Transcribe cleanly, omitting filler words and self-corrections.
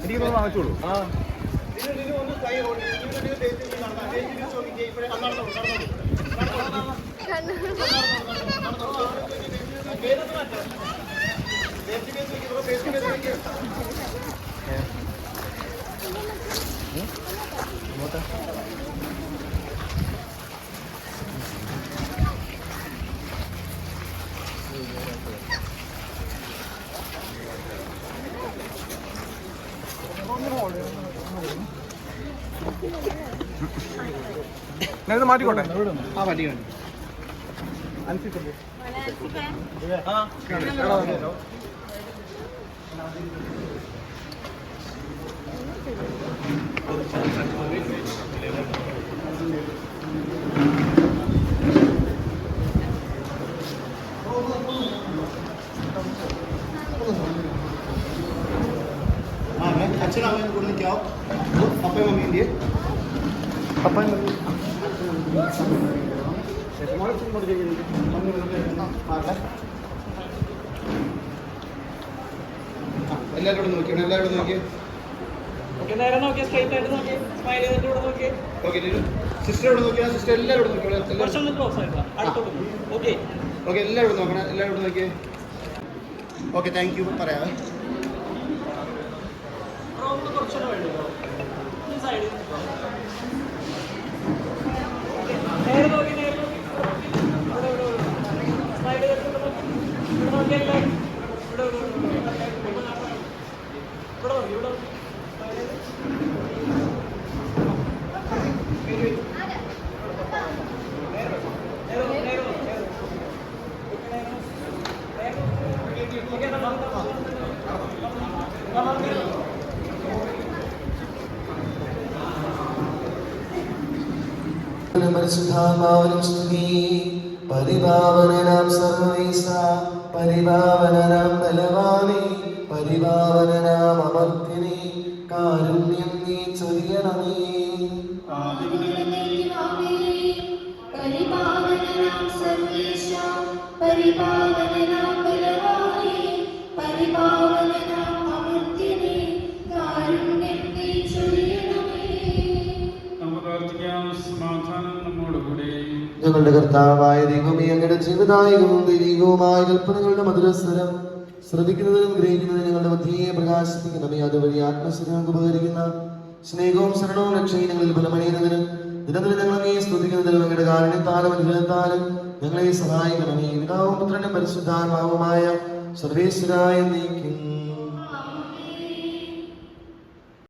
എനിക്ക് വാങ്ങിച്ചോളൂ. ഞാനിത് മാറ്റിക്കോട്ടെ. ആ മാറ്റിക്കോട്ടെ. अच्छा नाम है क्या पापा मम्मी इंडिया पापा എല്ലാവരോടും നോക്കിയാണ്. എല്ലാവരോടും നോക്കിയേ. നേരെ നോക്കിയാൽ സ്ട്രൈറ്റ് ആയിട്ട് നോക്കിയേ. സ്മൈൽ ചെയ്തിട്ട് ഇവിടെ നോക്കിയേ. ഓക്കെ സിസ്റ്ററോട് നോക്കിയാൽ സിസ്റ്റർ എല്ലാവരോടും നോക്കിയോ. ഓക്കെ ഓക്കെ എല്ലാവരോടും നോക്കണം. എല്ലാവരോടും നോക്കിയേ. ഓക്കെ താങ്ക് യു പറയാം. പരിശുദ്ധാത്മാവിനും സ്തുതി. പരിപാവനനാം സർവ്വേശ, പരിപാവനനാം ബലവാനേ, പരിപാവനനാം അമർത്യനേ, കാരുണ്യം നീ ചൊരിയണമേ. പരിപാവനനാം സർവ്വേശ, പരിപാവനനാം ബലവാനേ, പരിപാവനനാം അമർത്യനേ, കാരുണ്യം നീ ചൊരിയണമേ. നമുക്ക് പ്രാർത്ഥിക്കാം. സമാധാനം നമ്മോടുകൂടെ. ഞങ്ങളുടെ കർത്താവായ ദൈവമേ, അങ്ങയുടെ ജീവദായകവും ദൈവികവുമായ കൽപ്പനകളുടെ മധുരസ്വരം ശ്രദ്ധിക്കുന്നതിനും ഗ്രഹിക്കുന്നതിനും ഞങ്ങളുടെ ബുദ്ധിയെ പ്രകാശിപ്പിക്കണമേ. അതുവഴി ആത്മശരീരങ്ങൾക്ക് ഉപകരിക്കുന്ന സ്നേഹവും ശരണവും രക്ഷയും ഞങ്ങളിൽ ഫലമണിയുന്നതിന് ദിനത്തിൽ ഞങ്ങളെ സ്തുതിക്കുന്നതിനും അങ്ങയുടെ കാരുണ്യത്താലും അനുഗ്രഹത്താലും ഞങ്ങളെ സഹായിക്കണമേ. പിതാവും പുത്രനും പരിശുദ്ധാത്മാവുമായ സർവേശ്വരായ നീക്കും.